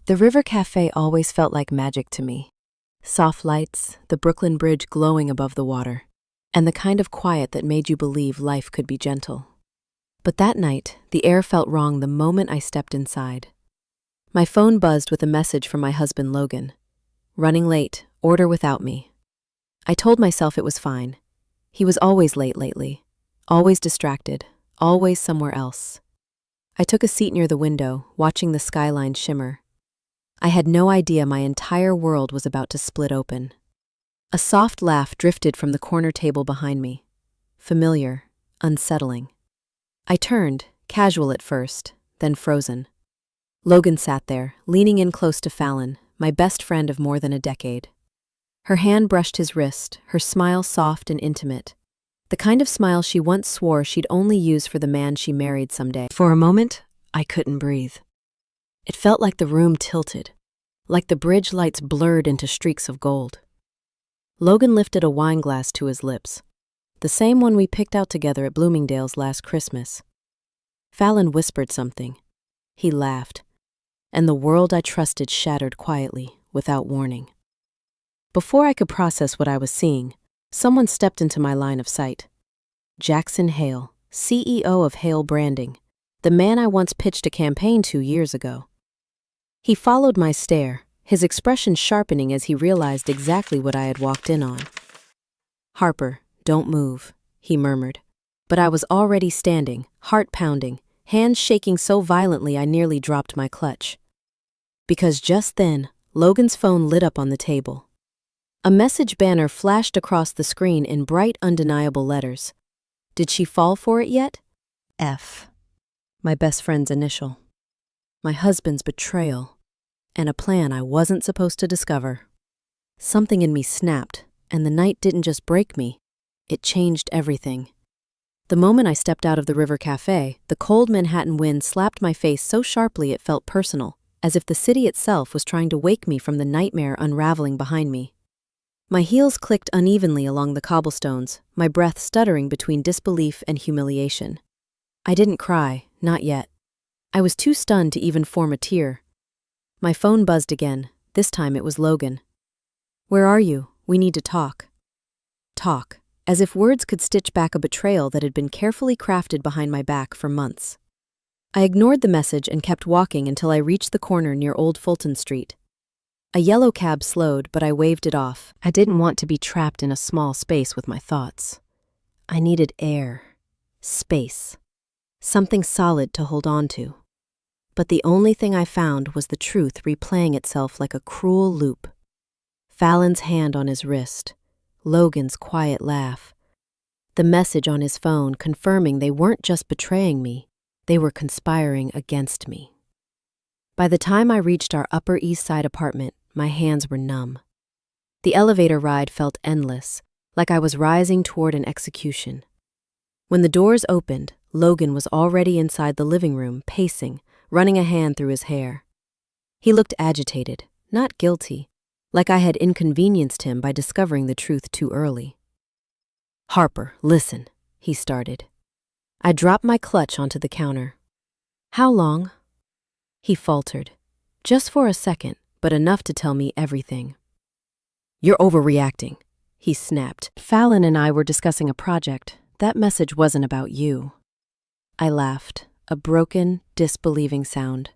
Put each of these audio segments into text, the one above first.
The river cafe always felt like magic to me. Soft lights, the Brooklyn Bridge glowing above the water, and the kind of quiet that made you believe life could be gentle. But that night, the air felt wrong the moment I stepped inside. My phone buzzed with a message from my husband Logan. Running late, order without me. I told myself it was fine. He was always late lately, always distracted, always somewhere else. I took a seat near the window, watching the skyline shimmer. I had no idea my entire world was about to split open. A soft laugh drifted from the corner table behind me. Familiar, unsettling. I turned, casual at first, then frozen. Logan sat there, leaning in close to Fallon, my best friend of more than a decade. Her hand brushed his wrist, her smile soft and intimate. The kind of smile she once swore she'd only use for the man she married someday. For a moment, I couldn't breathe. It felt like the room tilted, like the bridge lights blurred into streaks of gold. Logan lifted a wine glass to his lips, the same one we picked out together at Bloomingdale's last Christmas. Fallon whispered something. He laughed, and the world I trusted shattered quietly, without warning. Before I could process what I was seeing, someone stepped into my line of sight. Jackson Hale, CEO of Hale Branding, the man I once pitched a campaign to years ago. He followed my stare, his expression sharpening as he realized exactly what I had walked in on. "Harper, don't move," he murmured. But I was already standing, heart pounding, hands shaking so violently I nearly dropped my clutch. Because just then, Logan's phone lit up on the table. A message banner flashed across the screen in bright, undeniable letters. Did she fall for it yet? F. My best friend's initial. My husband's betrayal. And a plan I wasn't supposed to discover. Something in me snapped, and the night didn't just break me. It changed everything. The moment I stepped out of the River Cafe, the cold Manhattan wind slapped my face so sharply it felt personal, as if the city itself was trying to wake me from the nightmare unraveling behind me. My heels clicked unevenly along the cobblestones, my breath stuttering between disbelief and humiliation. I didn't cry, not yet. I was too stunned to even form a tear. My phone buzzed again. This time it was Logan. "Where are you? We need to talk." Talk, as if words could stitch back a betrayal that had been carefully crafted behind my back for months. I ignored the message and kept walking until I reached the corner near Old Fulton Street. A yellow cab slowed, but I waved it off. I didn't want to be trapped in a small space with my thoughts. I needed air, space, something solid to hold on to. But the only thing I found was the truth replaying itself like a cruel loop. Fallon's hand on his wrist, Logan's quiet laugh, the message on his phone confirming they weren't just betraying me, they were conspiring against me. By the time I reached our Upper East Side apartment, my hands were numb. The elevator ride felt endless, like I was rising toward an execution. When the doors opened, Logan was already inside the living room, pacing, running a hand through his hair. He looked agitated, not guilty, like I had inconvenienced him by discovering the truth too early. "Harper, listen," he started. I dropped my clutch onto the counter. "How long?" He faltered. Just for a second, but enough to tell me everything. "You're overreacting," he snapped. "Fallon and I were discussing a project. That message wasn't about you." I laughed, a broken, disbelieving sound.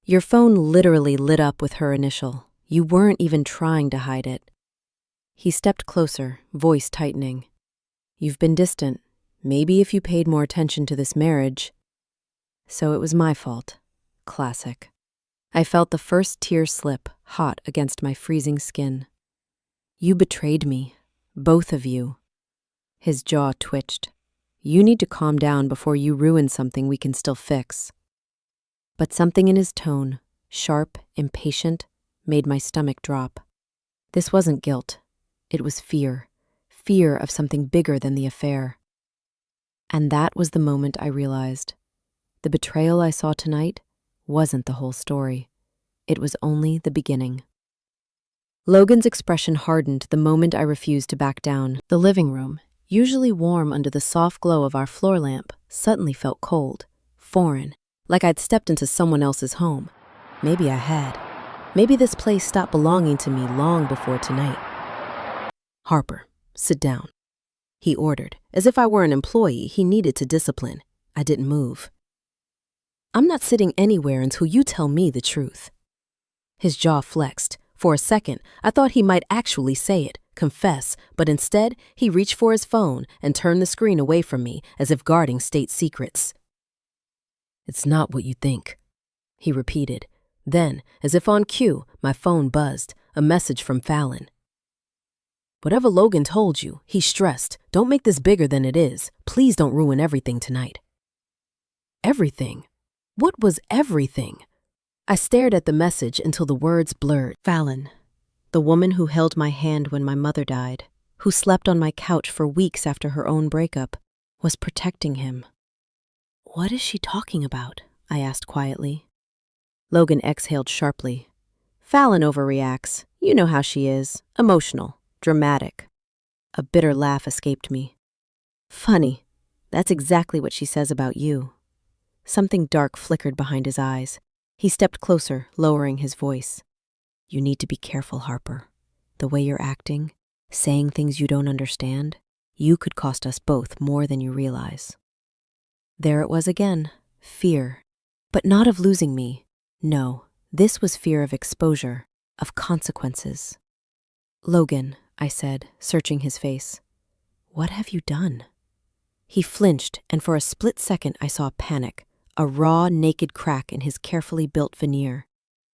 "Your phone literally lit up with her initial. You weren't even trying to hide it." He stepped closer, voice tightening. "You've been distant. Maybe if you paid more attention to this marriage." So it was my fault. Classic. I felt the first tear slip, hot against my freezing skin. "You betrayed me. Both of you." His jaw twitched. "You need to calm down before you ruin something we can still fix." But something in his tone, sharp, impatient, made my stomach drop. This wasn't guilt. It was fear. Fear of something bigger than the affair. And that was the moment I realized. The betrayal I saw tonight wasn't the whole story. It was only the beginning. Logan's expression hardened the moment I refused to back down. The living room, usually warm under the soft glow of our floor lamp, suddenly felt cold, foreign, like I'd stepped into someone else's home. Maybe I had. Maybe this place stopped belonging to me long before tonight. Harper, sit down, he ordered. As if I were an employee he needed to discipline. I didn't move. I'm not sitting anywhere until you tell me the truth. His jaw flexed. For a second, I thought he might actually say it, confess, but instead, he reached for his phone and turned the screen away from me as if guarding state secrets. It's not what you think, he repeated. Then, as if on cue, my phone buzzed, a message from Fallon. Whatever Logan told you, he stressed, don't make this bigger than it is. Please don't ruin everything tonight. Everything? What was everything? I stared at the message until the words blurred. Fallon, the woman who held my hand when my mother died, who slept on my couch for weeks after her own breakup, was protecting him. What is she talking about? I asked quietly. Logan exhaled sharply. Fallon overreacts. You know how she is. Emotional. Dramatic. A bitter laugh escaped me. Funny. That's exactly what she says about you. Something dark flickered behind his eyes. He stepped closer, lowering his voice. You need to be careful, Harper. The way you're acting, saying things you don't understand, you could cost us both more than you realize. There it was again. Fear. But not of losing me. No, this was fear of exposure, of consequences. Logan, I said, searching his face. What have you done? He flinched, and for a split second I saw panic, a raw, naked crack in his carefully built veneer.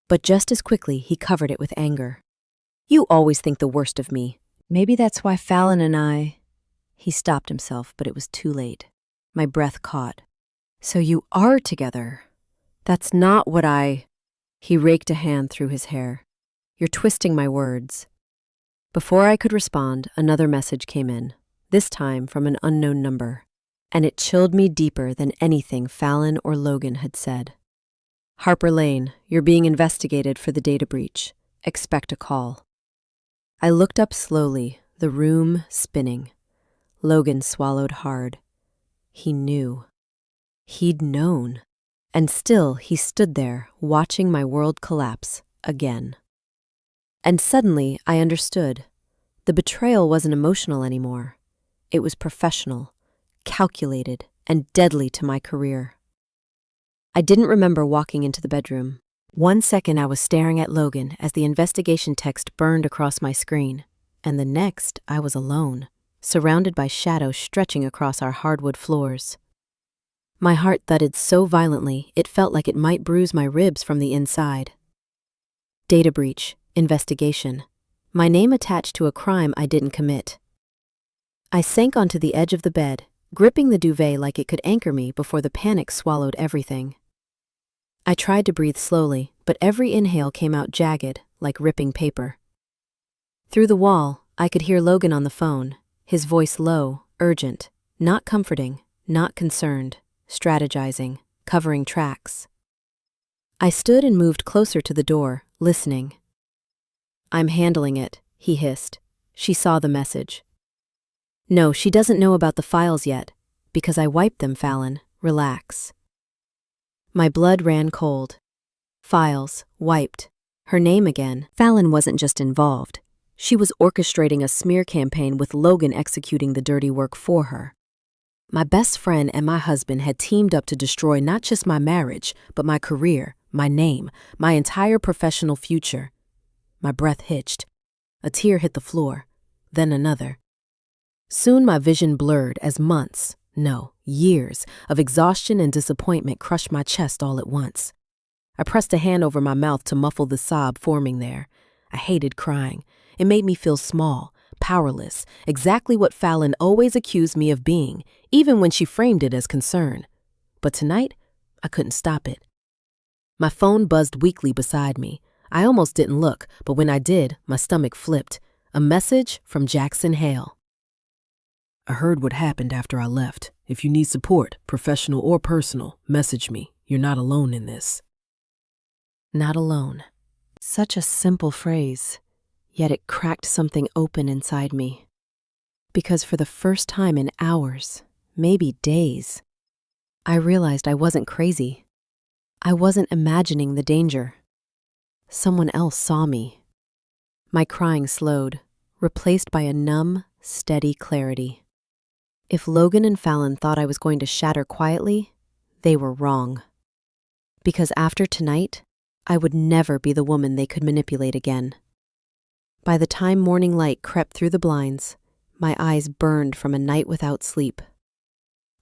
But just as quickly he covered it with anger. You always think the worst of me. Maybe that's why Fallon and I... He stopped himself, but it was too late. My breath caught. So you are together. That's not what I... He raked a hand through his hair. You're twisting my words. Before I could respond, another message came in, this time from an unknown number, and it chilled me deeper than anything Fallon or Logan had said. Harper Lane, you're being investigated for the data breach. Expect a call. I looked up slowly, the room spinning. Logan swallowed hard. He knew. He'd known. And still he stood there, watching my world collapse again. And suddenly I understood. The betrayal wasn't emotional anymore. It was professional, calculated, and deadly to my career. I didn't remember walking into the bedroom. 1 second I was staring at Logan as the investigation text burned across my screen, and the next I was alone, surrounded by shadows stretching across our hardwood floors. My heart thudded so violently it felt like it might bruise my ribs from the inside. Data breach. Investigation. My name attached to a crime I didn't commit. I sank onto the edge of the bed, gripping the duvet like it could anchor me before the panic swallowed everything. I tried to breathe slowly, but every inhale came out jagged, like ripping paper. Through the wall, I could hear Logan on the phone, his voice low, urgent, not comforting, not concerned, strategizing, covering tracks. I stood and moved closer to the door, listening. I'm handling it, he hissed. She saw the message. No, she doesn't know about the files yet. Because I wiped them, Fallon. Relax. My blood ran cold. Files, wiped. Her name again. Fallon wasn't just involved. She was orchestrating a smear campaign with Logan executing the dirty work for her. My best friend and my husband had teamed up to destroy not just my marriage, but my career, my name, my entire professional future. My breath hitched. A tear hit the floor, then another. Soon my vision blurred as months, no, years, of exhaustion and disappointment crushed my chest all at once. I pressed a hand over my mouth to muffle the sob forming there. I hated crying. It made me feel small, powerless, exactly what Fallon always accused me of being, even when she framed it as concern. But tonight, I couldn't stop it. My phone buzzed weakly beside me. I almost didn't look, but when I did, my stomach flipped. A message from Jackson Hale. I heard what happened after I left. If you need support, professional or personal, message me. You're not alone in this. Not alone. Such a simple phrase, yet it cracked something open inside me. Because for the first time in hours, maybe days, I realized I wasn't crazy. I wasn't imagining the danger. Someone else saw me. My crying slowed, replaced by a numb, steady clarity. If Logan and Fallon thought I was going to shatter quietly, they were wrong. Because after tonight, I would never be the woman they could manipulate again. By the time morning light crept through the blinds, my eyes burned from a night without sleep.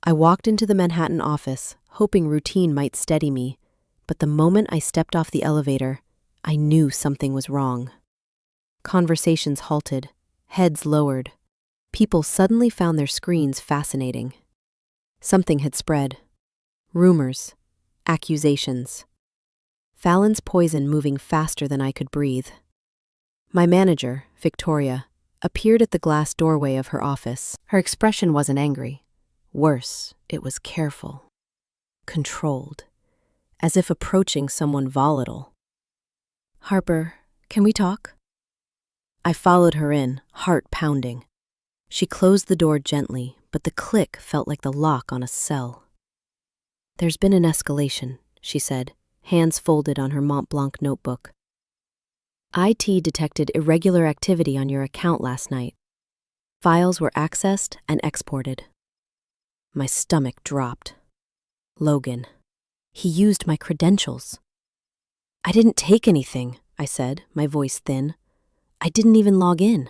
I walked into the Manhattan office, hoping routine might steady me, but the moment I stepped off the elevator, I knew something was wrong. Conversations halted, heads lowered. People suddenly found their screens fascinating. Something had spread. Rumors, accusations. Fallon's poison moving faster than I could breathe. My manager, Victoria, appeared at the glass doorway of her office. Her expression wasn't angry. Worse, it was careful, controlled, as if approaching someone volatile. "Harper, can we talk?" I followed her in, heart pounding. She closed the door gently, but the click felt like the lock on a cell. "There's been an escalation," she said, hands folded on her Mont Blanc notebook. "IT detected irregular activity on your account last night. Files were accessed and exported." My stomach dropped. Logan. He used my credentials. "I didn't take anything," I said, my voice thin. "I didn't even log in."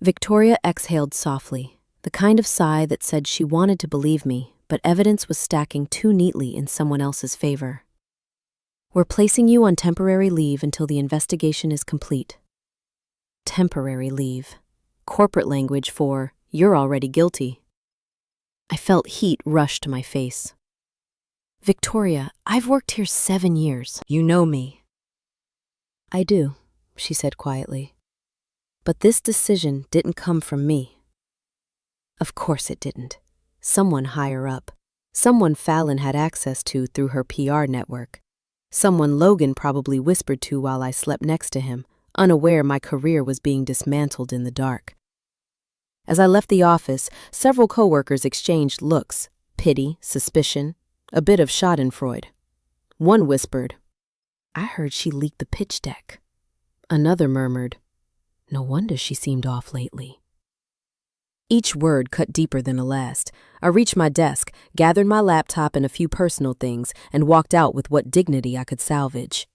Victoria exhaled softly, the kind of sigh that said she wanted to believe me, but evidence was stacking too neatly in someone else's favor. "We're placing you on temporary leave until the investigation is complete." Temporary leave. Corporate language for, "you're already guilty." I felt heat rush to my face. "Victoria, I've worked here 7 years. You know me." "I do," she said quietly. "But this decision didn't come from me." Of course it didn't. Someone higher up. Someone Fallon had access to through her PR network. Someone Logan probably whispered to while I slept next to him, unaware my career was being dismantled in the dark. As I left the office, several coworkers exchanged looks, pity, suspicion, a bit of schadenfreude. One whispered, "I heard she leaked the pitch deck." Another murmured, "No wonder she seemed off lately." Each word cut deeper than the last. I reached my desk, gathered my laptop and a few personal things, and walked out with what dignity I could salvage.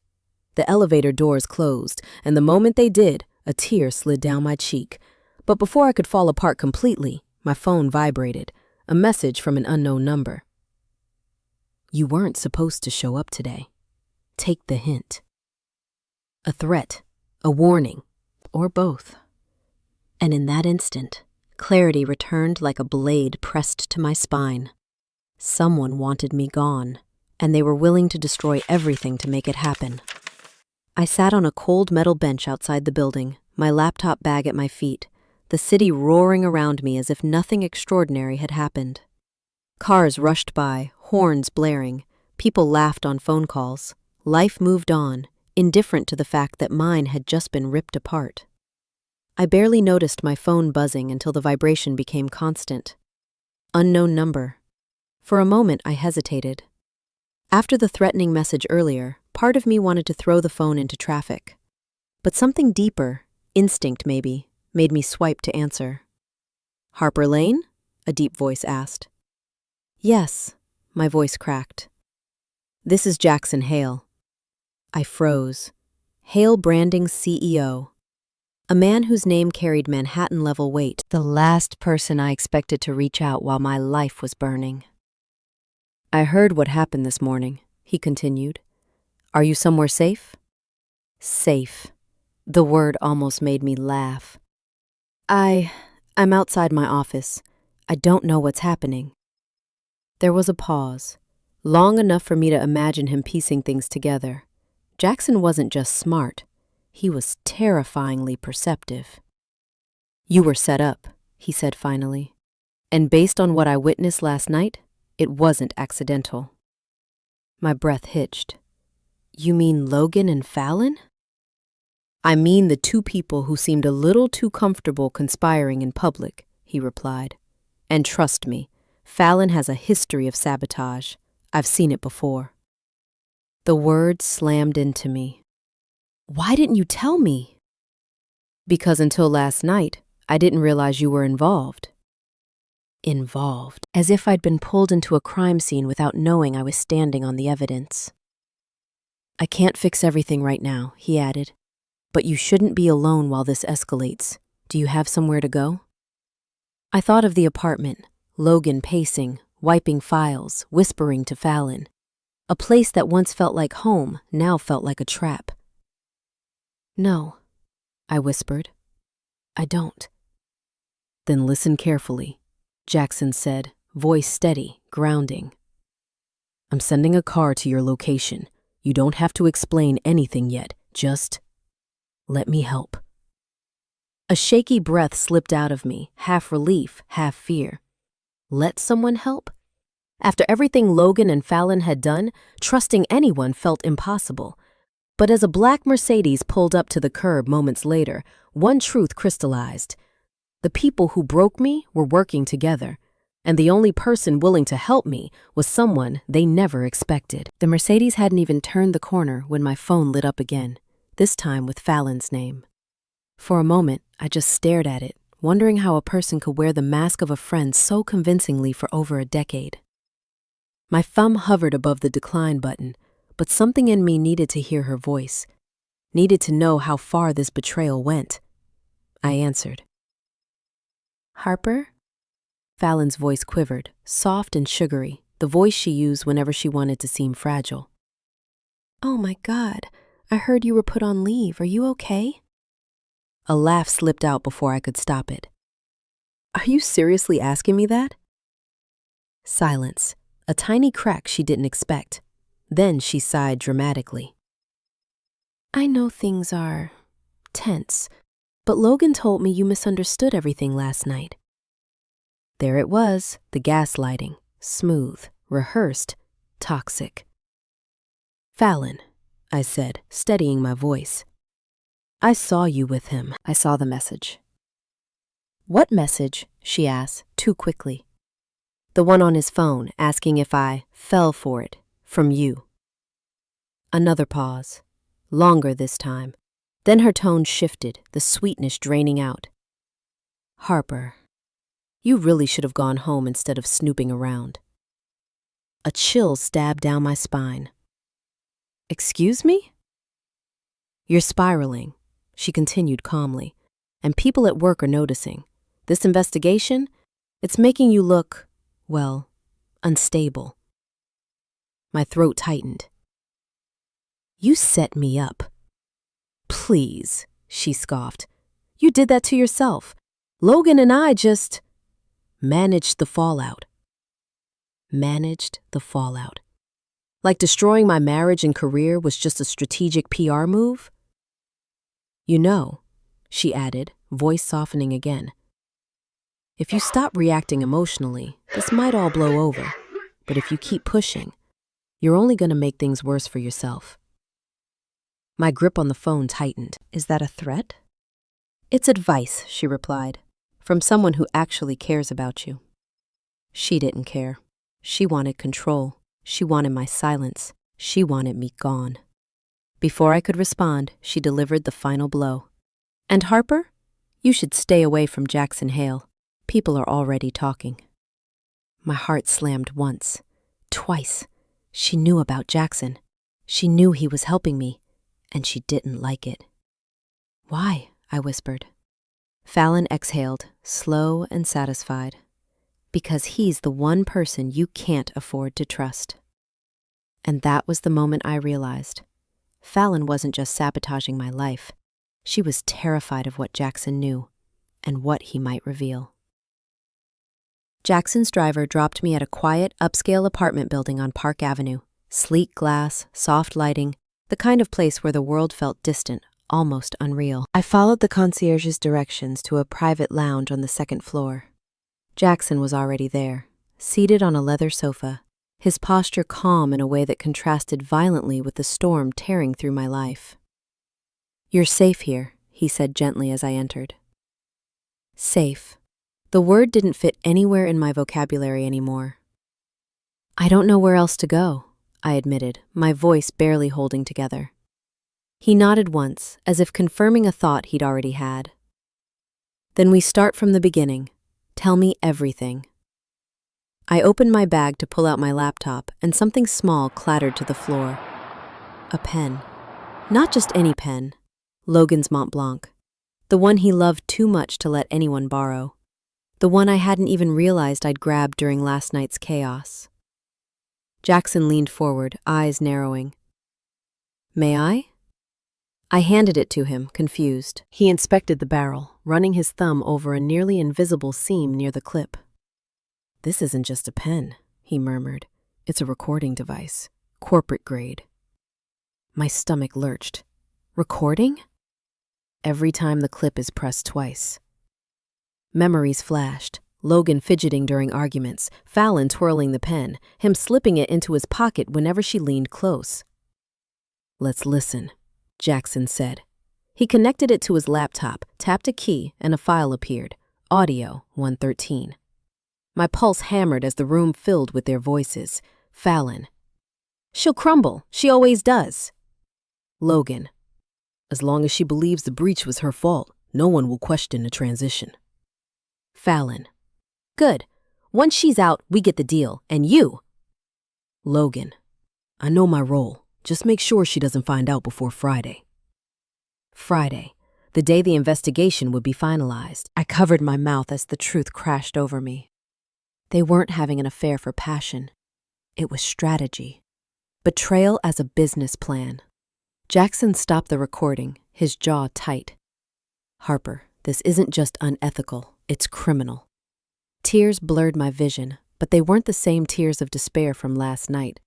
The elevator doors closed, and the moment they did, a tear slid down my cheek. But before I could fall apart completely, my phone vibrated, a message from an unknown number. "You weren't supposed to show up today. Take the hint." A threat, a warning, or both. And in that instant, clarity returned like a blade pressed to my spine. Someone wanted me gone, and they were willing to destroy everything to make it happen. I sat on a cold metal bench outside the building, my laptop bag at my feet, the city roaring around me as if nothing extraordinary had happened. Cars rushed by, horns blaring. People laughed on phone calls. Life moved on, indifferent to the fact that mine had just been ripped apart. I barely noticed my phone buzzing until the vibration became constant. Unknown number. For a moment, I hesitated. After the threatening message earlier, part of me wanted to throw the phone into traffic. But something deeper, instinct maybe, made me swipe to answer. "Harper Lane?" a deep voice asked. "Yes," my voice cracked. "This is Jackson Hale." I froze. Hale Branding's CEO. A man whose name carried Manhattan-level weight, the last person I expected to reach out while my life was burning. "I heard what happened this morning," he continued. "Are you somewhere safe?" Safe. The word almost made me laugh. I'm outside my office. I don't know what's happening." There was a pause, long enough for me to imagine him piecing things together. Jackson wasn't just smart. He was terrifyingly perceptive. "You were set up," he said finally. "And based on what I witnessed last night, it wasn't accidental." My breath hitched. "You mean Logan and Fallon?" "I mean the two people who seemed a little too comfortable conspiring in public," he replied. "And trust me, Fallon has a history of sabotage. I've seen it before." The words slammed into me. Why didn't you tell me? Because until last night, I didn't realize you were involved. Involved, as if I'd been pulled into a crime scene without knowing I was standing on the evidence. I can't fix everything right now, he added, but you shouldn't be alone while this escalates. Do you have somewhere to go? I thought of the apartment, Logan pacing, wiping files, whispering to Fallon. A place that once felt like home now felt like a trap. No, I whispered. I don't. Then listen carefully, Jackson said, voice steady, grounding. I'm sending a car to your location. You don't have to explain anything yet, just let me help. A shaky breath slipped out of me, half relief, half fear. Let someone help? After everything Logan and Fallon had done, trusting anyone felt impossible. But as a black Mercedes pulled up to the curb moments later, one truth crystallized. The people who broke me were working together, and the only person willing to help me was someone they never expected. The Mercedes hadn't even turned the corner when my phone lit up again, this time with Fallon's name. For a moment, I just stared at it, wondering how a person could wear the mask of a friend so convincingly for over a decade. My thumb hovered above the decline button, but something in me needed to hear her voice, needed to know how far this betrayal went. I answered. Harper? Fallon's voice quivered, soft and sugary, the voice she used whenever she wanted to seem fragile. Oh my God, I heard you were put on leave. Are you okay? A laugh slipped out before I could stop it. Are you seriously asking me that? Silence, a tiny crack she didn't expect. Then she sighed dramatically. I know things are tense, but Logan told me you misunderstood everything last night. There it was, the gaslighting, smooth, rehearsed, toxic. Fallon, I said, steadying my voice. I saw you with him. I saw the message. What message? She asked, too quickly. The one on his phone, asking if I fell for it, from you. Another pause, longer this time. Then her tone shifted, the sweetness draining out. Harper, you really should have gone home instead of snooping around. A chill stabbed down my spine. Excuse me? You're spiraling, she continued calmly, and people at work are noticing. This investigation, it's making you look, well, unstable. My throat tightened. You set me up. Please, she scoffed. You did that to yourself. Logan and I just managed the fallout. Managed the fallout. Like destroying my marriage and career was just a strategic PR move? You know, she added, voice softening again. If you stop reacting emotionally, this might all blow over. But if you keep pushing, you're only going to make things worse for yourself. My grip on the phone tightened. Is that a threat? It's advice, she replied, from someone who actually cares about you. She didn't care. She wanted control. She wanted my silence. She wanted me gone. Before I could respond, she delivered the final blow. And Harper, you should stay away from Jackson Hale. People are already talking. My heart slammed once, twice. She knew about Jackson. She knew he was helping me, and she didn't like it. Why? I whispered. Fallon exhaled, slow and satisfied. Because he's the one person you can't afford to trust. And that was the moment I realized. Fallon wasn't just sabotaging my life. She was terrified of what Jackson knew and what he might reveal. Jackson's driver dropped me at a quiet, upscale apartment building on Park Avenue. Sleek glass, soft lighting, the kind of place where the world felt distant, almost unreal. I followed the concierge's directions to a private lounge on the second floor. Jackson was already there, seated on a leather sofa, his posture calm in a way that contrasted violently with the storm tearing through my life. You're safe here, he said gently as I entered. Safe. The word didn't fit anywhere in my vocabulary anymore. I don't know where else to go, I admitted, my voice barely holding together. He nodded once, as if confirming a thought he'd already had. Then we start from the beginning. Tell me everything. I opened my bag to pull out my laptop, and something small clattered to the floor. A pen. Not just any pen. Logan's Mont Blanc. The one he loved too much to let anyone borrow. The one I hadn't even realized I'd grabbed during last night's chaos. Jackson leaned forward, eyes narrowing. May I? I handed it to him, confused. He inspected the barrel, running his thumb over a nearly invisible seam near the clip. This isn't just a pen, he murmured. It's a recording device. Corporate grade. My stomach lurched. Recording? Every time the clip is pressed twice. Memories flashed. Logan fidgeting during arguments, Fallon twirling the pen, him slipping it into his pocket whenever she leaned close. Let's listen, Jackson said. He connected it to his laptop, tapped a key, and a file appeared. Audio 113. My pulse hammered as the room filled with their voices. Fallon. She'll crumble. She always does. Logan. As long as she believes the breach was her fault, no one will question the transition. Fallon. Good. Once she's out, we get the deal. And you? Logan. I know my role. Just make sure she doesn't find out before Friday. Friday. The day the investigation would be finalized. I covered my mouth as the truth crashed over me. They weren't having an affair for passion. It was strategy. Betrayal as a business plan. Jackson stopped the recording, his jaw tight. Harper, this isn't just unethical, it's criminal. Tears blurred my vision, but they weren't the same tears of despair from last night.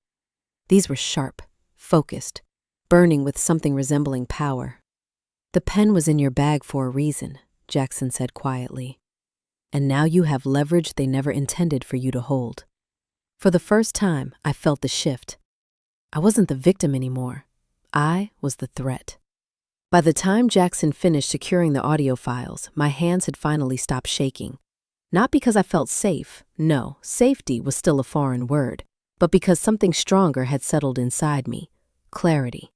These were sharp, focused, burning with something resembling power. The pen was in your bag for a reason, Jackson said quietly. And now you have leverage they never intended for you to hold. For the first time, I felt the shift. I wasn't the victim anymore. I was the threat. By the time Jackson finished securing the audio files, my hands had finally stopped shaking. Not because I felt safe, no, safety was still a foreign word, but because something stronger had settled inside me. Clarity.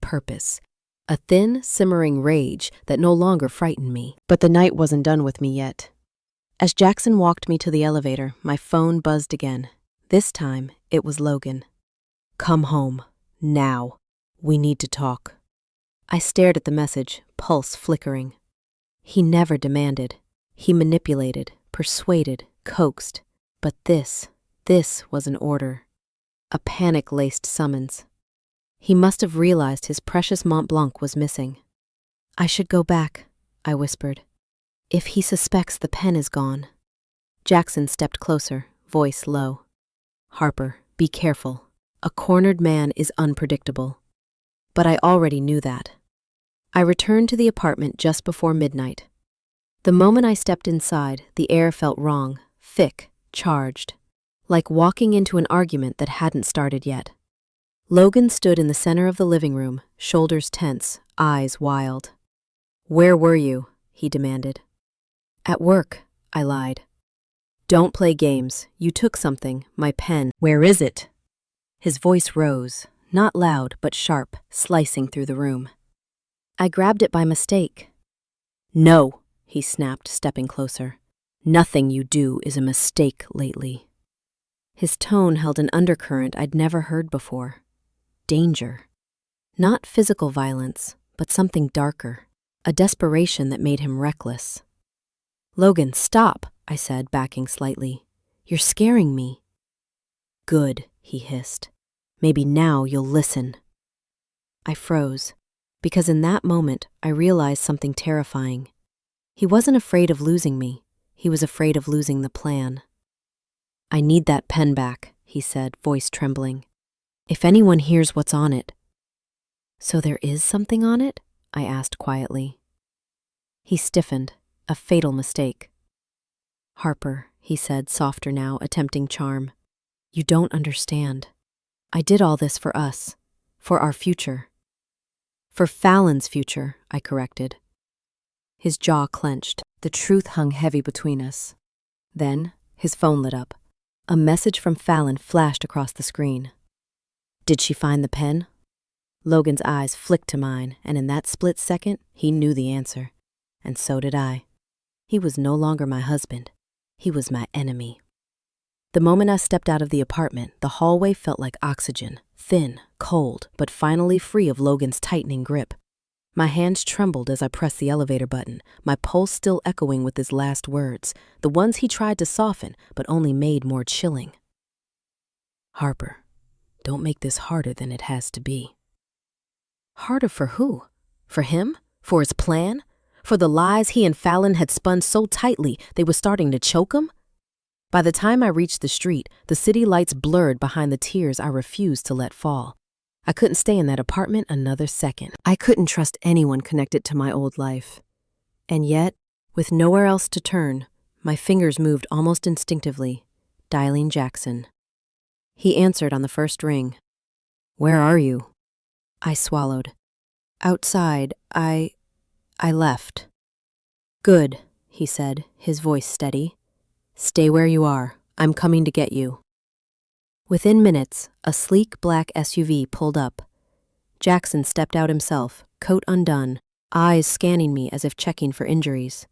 Purpose. A thin, simmering rage that no longer frightened me. But the night wasn't done with me yet. As Jackson walked me to the elevator, my phone buzzed again. This time, it was Logan. Come home. Now. We need to talk. I stared at the message, pulse flickering. He never demanded. He manipulated, persuaded, coaxed. But this was an order. A panic-laced summons. He must have realized his precious Mont Blanc was missing. I should go back, I whispered. If he suspects the pen is gone. Jackson stepped closer, voice low. Harper, be careful. A cornered man is unpredictable. But I already knew that. I returned to the apartment just before midnight. The moment I stepped inside, the air felt wrong, thick, charged, like walking into an argument that hadn't started yet. Logan stood in the center of the living room, shoulders tense, eyes wild. Where were you? He demanded. At work, I lied. Don't play games. You took something, my pen. Where is it? His voice rose, not loud but sharp, slicing through the room. I grabbed it by mistake. No, he snapped, stepping closer. Nothing you do is a mistake lately. His tone held an undercurrent I'd never heard before. Danger. Not physical violence, but something darker. A desperation that made him reckless. Logan, stop, I said, backing slightly. You're scaring me. Good, he hissed. Maybe now you'll listen. I froze, because in that moment I realized something terrifying. He wasn't afraid of losing me. He was afraid of losing the plan. I need that pen back, he said, voice trembling. If anyone hears what's on it. So there is something on it? I asked quietly. He stiffened, a fatal mistake. Harper, he said, softer now, attempting charm. You don't understand. I did all this for us, for our future. For Fallon's future, I corrected. His jaw clenched. The truth hung heavy between us. Then, his phone lit up. A message from Fallon flashed across the screen. Did she find the pen? Logan's eyes flicked to mine, and in that split second, he knew the answer. And so did I. He was no longer my husband. He was my enemy. The moment I stepped out of the apartment, the hallway felt like oxygen, thin, cold, but finally free of Logan's tightening grip. My hands trembled as I pressed the elevator button, my pulse still echoing with his last words, the ones he tried to soften, but only made more chilling. Harper, don't make this harder than it has to be. Harder for who? For him? For his plan? For the lies he and Fallon had spun so tightly they were starting to choke him? By the time I reached the street, the city lights blurred behind the tears I refused to let fall. I couldn't stay in that apartment another second. I couldn't trust anyone connected to my old life. And yet, with nowhere else to turn, my fingers moved almost instinctively, dialing Jackson. He answered on the first ring. "Where are you?" I swallowed. "Outside, I left." "Good," he said, his voice steady. "Stay where you are. I'm coming to get you." Within minutes, a sleek black SUV pulled up. Jackson stepped out himself, coat undone, eyes scanning me as if checking for injuries.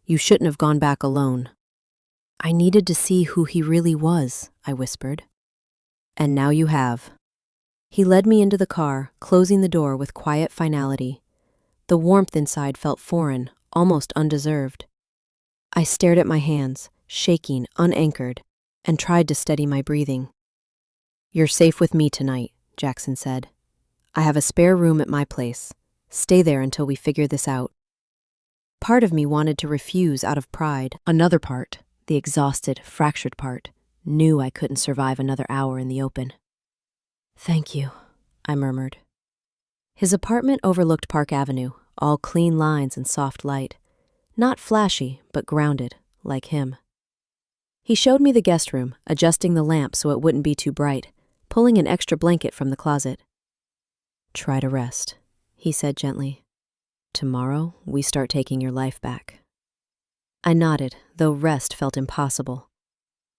"You shouldn't have gone back alone." "I needed to see who he really was," I whispered. "And now you have." He led me into the car, closing the door with quiet finality. The warmth inside felt foreign, almost undeserved. I stared at my hands, shaking, unanchored, and tried to steady my breathing. "You're safe with me tonight," Jackson said. "I have a spare room at my place. Stay there until we figure this out." Part of me wanted to refuse out of pride. Another part, the exhausted, fractured part, knew I couldn't survive another hour in the open. "Thank you," I murmured. His apartment overlooked Park Avenue, all clean lines and soft light. Not flashy, but grounded, like him. He showed me the guest room, adjusting the lamp so it wouldn't be too bright, pulling an extra blanket from the closet. "Try to rest," he said gently. "Tomorrow, we start taking your life back." I nodded, though rest felt impossible.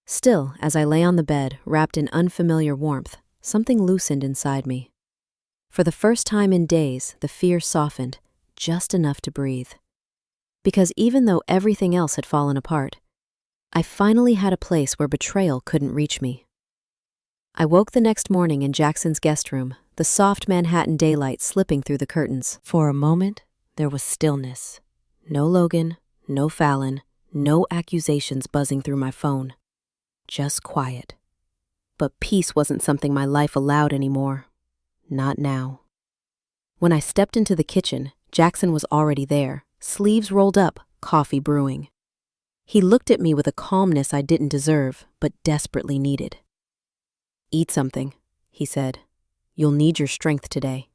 Still, as I lay on the bed, wrapped in unfamiliar warmth, something loosened inside me. For the first time in days, the fear softened, just enough to breathe. Because even though everything else had fallen apart, I finally had a place where betrayal couldn't reach me. I woke the next morning in Jackson's guest room, the soft Manhattan daylight slipping through the curtains. For a moment, there was stillness. No Logan, no Fallon, no accusations buzzing through my phone. Just quiet. But peace wasn't something my life allowed anymore. Not now. When I stepped into the kitchen, Jackson was already there, sleeves rolled up, coffee brewing. He looked at me with a calmness I didn't deserve, but desperately needed. "Eat something," he said. "You'll need your strength today."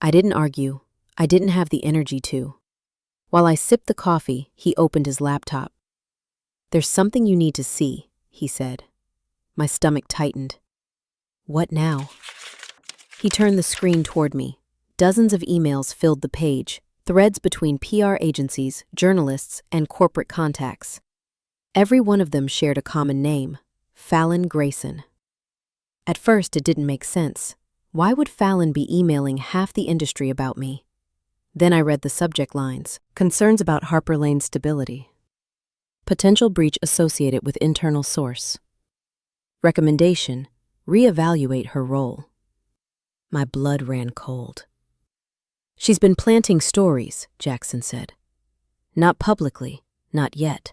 I didn't argue. I didn't have the energy to. While I sipped the coffee, he opened his laptop. "There's something you need to see," he said. My stomach tightened. "What now?" He turned the screen toward me. Dozens of emails filled the page, threads between PR agencies, journalists, and corporate contacts. Every one of them shared a common name, Fallon Grayson. At first, it didn't make sense. Why would Fallon be emailing half the industry about me? Then I read the subject lines, concerns about Harper Lane's stability. Potential breach associated with internal source. Recommendation, reevaluate her role. My blood ran cold. "She's been planting stories," Jackson said. "Not publicly, not yet.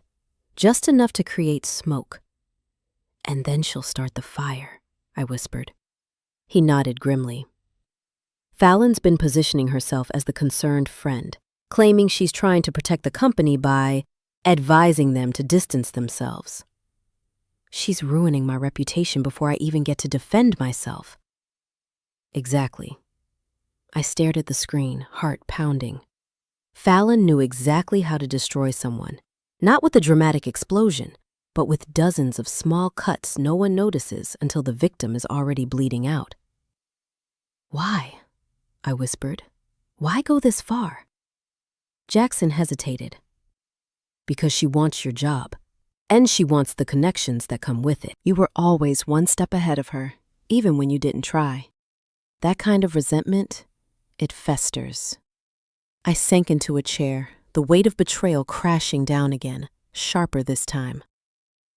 Just enough to create smoke. And then she'll start the fire," I whispered. He nodded grimly. "Fallon's been positioning herself as the concerned friend, claiming she's trying to protect the company by advising them to distance themselves. She's ruining my reputation before I even get to defend myself." Exactly. I stared at the screen, heart pounding. Fallon knew exactly how to destroy someone, not with a dramatic explosion, but with dozens of small cuts no one notices until the victim is already bleeding out. "Why?" I whispered. "Why go this far?" Jackson hesitated. "Because she wants your job, and she wants the connections that come with it. You were always one step ahead of her, even when you didn't try." That kind of resentment, it festers. I sank into a chair, the weight of betrayal crashing down again, sharper this time.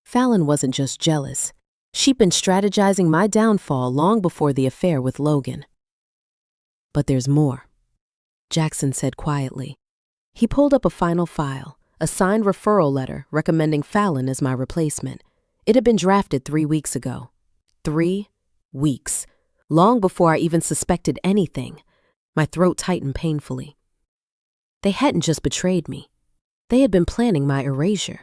Fallon wasn't just jealous. She'd been strategizing my downfall long before the affair with Logan. But there's more, Jackson said quietly. He pulled up a final file, a signed referral letter recommending Fallon as my replacement. It had been drafted 3 weeks ago. 3 weeks. Long before I even suspected anything. My throat tightened painfully. They hadn't just betrayed me. They had been planning my erasure.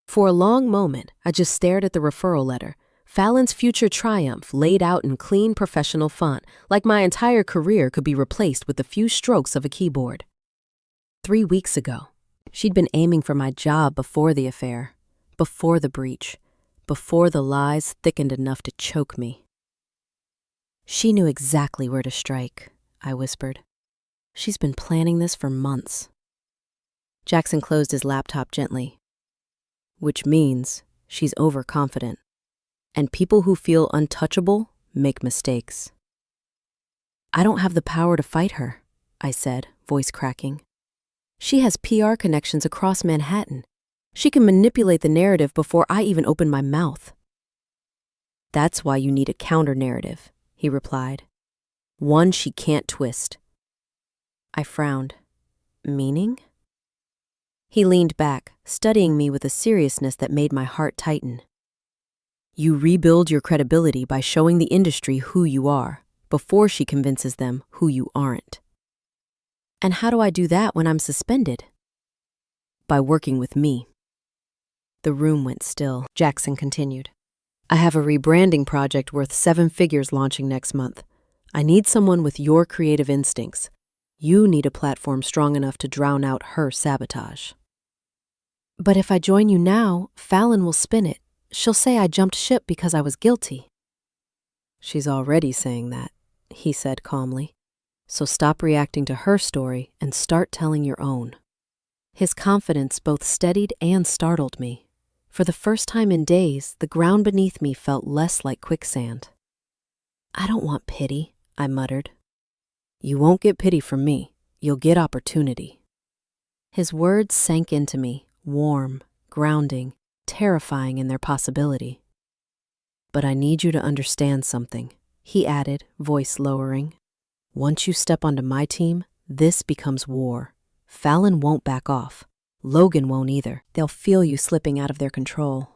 For a long moment, I just stared at the referral letter, Fallon's future triumph laid out in clean professional font, like my entire career could be replaced with a few strokes of a keyboard. 3 weeks ago, she'd been aiming for my job before the affair, before the breach, before the lies thickened enough to choke me. She knew exactly where to strike, I whispered. She's been planning this for months. Jackson closed his laptop gently. Which means she's overconfident. And people who feel untouchable make mistakes. I don't have the power to fight her, I said, voice cracking. She has PR connections across Manhattan. She can manipulate the narrative before I even open my mouth. That's why you need a counter-narrative, he replied. One she can't twist. I frowned. Meaning? He leaned back, studying me with a seriousness that made my heart tighten. You rebuild your credibility by showing the industry who you are, before she convinces them who you aren't. And how do I do that when I'm suspended? By working with me. The room went still. Jackson continued. I have a rebranding project worth 7 figures launching next month. I need someone with your creative instincts. You need a platform strong enough to drown out her sabotage. But if I join you now, Fallon will spin it. She'll say I jumped ship because I was guilty. She's already saying that, he said calmly. So stop reacting to her story and start telling your own. His confidence both steadied and startled me. For the first time in days, the ground beneath me felt less like quicksand. I don't want pity, I muttered. You won't get pity from me. You'll get opportunity. His words sank into me, warm, grounding, terrifying in their possibility. But I need you to understand something, he added, voice lowering. Once you step onto my team, this becomes war. Fallon won't back off. Logan won't either. They'll feel you slipping out of their control.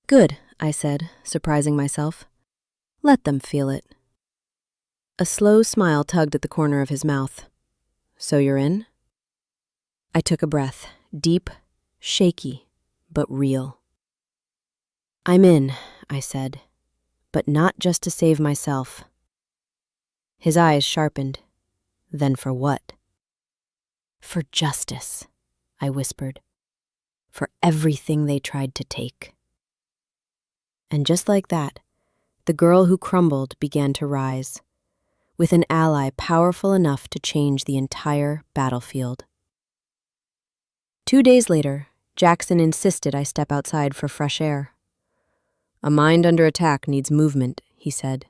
Good, I said, surprising myself. Let them feel it. A slow smile tugged at the corner of his mouth. So you're in? I took a breath, deep, shaky, but real. I'm in, I said, but not just to save myself. His eyes sharpened. Then for what? For justice, I whispered. For everything they tried to take. And just like that, the girl who crumbled began to rise, with an ally powerful enough to change the entire battlefield. 2 days later, Jackson insisted I step outside for fresh air. A mind under attack needs movement, he said.